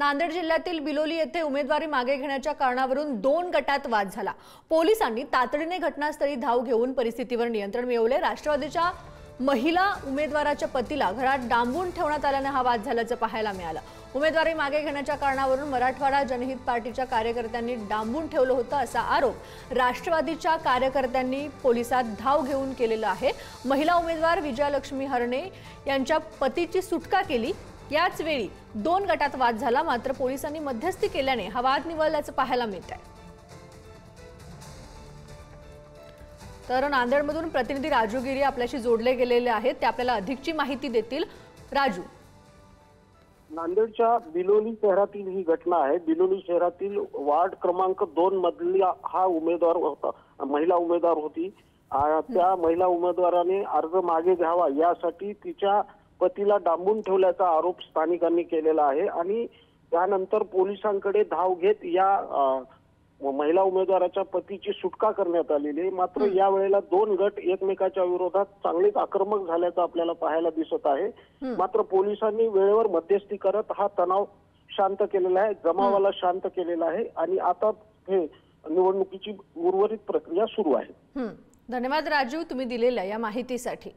नांदेड जिल्ह्यातील बिलोली येथे उमेदवारी मागे घेण्याच्या कारणावरून 2 गटात वाद झाला। पोलिसांनी तातडीने घटनास्थळी धाव घेऊन परिस्थितीवर नियंत्रण मिळवले। राष्ट्रवादीच्या महिला उमेदवाराच्या पतीला घरात डांबून ठेवण्यात आल्याने हा वाद झाल्याचं पाहायला मिळालं। उमेदवारी मागे घेण्याच्या कारणावरून मराठवाडा जनहित पार्टीच्या कार्यकर्त्यांनी डांबून ठेवलं होतं असा आरोप राष्ट्रवादीच्या कार्यकर्त्यांनी पोलिसात धाव घेऊन केलेला आहे। महिला उमेदवार विजयलक्ष्मी हरणे यांच्या पतीची सुटका केली। याच वेळी 2 गटात वाद झाला, मात्र पोलिसांनी मध्यस्थी केल्याने हा वाद निवळल्याचं पाहायला मिळतंय। तर नांदेडमधून प्रतिनिधी राजू गिरी आपल्याशी जोडले गेलेले आहेत, ते आपल्याला अधिकची माहिती देतील। राजू, नांदेडच्या बिलोली शहरातील ही घटना आहे। बिलोली शहरातील वार्ड क्रमांक 2 मधला हा उमेदवार होता, महिला उमेदवार होती। त्या महिला उमेदवाराने अर्ज मागे घ्यावा यासाठी तिच्या पतीला डांबून ठेवल्याचा आरोप स्थानिकांनी केलेला आहे आणि त्यानंतर पोलिसांकडे धाव घेत या महिला उमेदवाराच्या पतीची सुटका करण्यात आलेली आहे। मात्र या वेळेला 2 गट एकमेकाच्या विरोधात चांगलेच आक्रमक झाल्याचं आपल्याला पाहायला दिसत आहे। मात्र पोलिसांनी वेळेवर मध्यस्थी करत हा तणाव शांत केलेला आहे, जमावाला शांत केलेला आहे आणि आता हे निवडणुकीची उर्वरित प्रक्रिया सुरू आहे। धन्यवाद राजू, तुम्ही दिलेल्या या माहितीसाठी।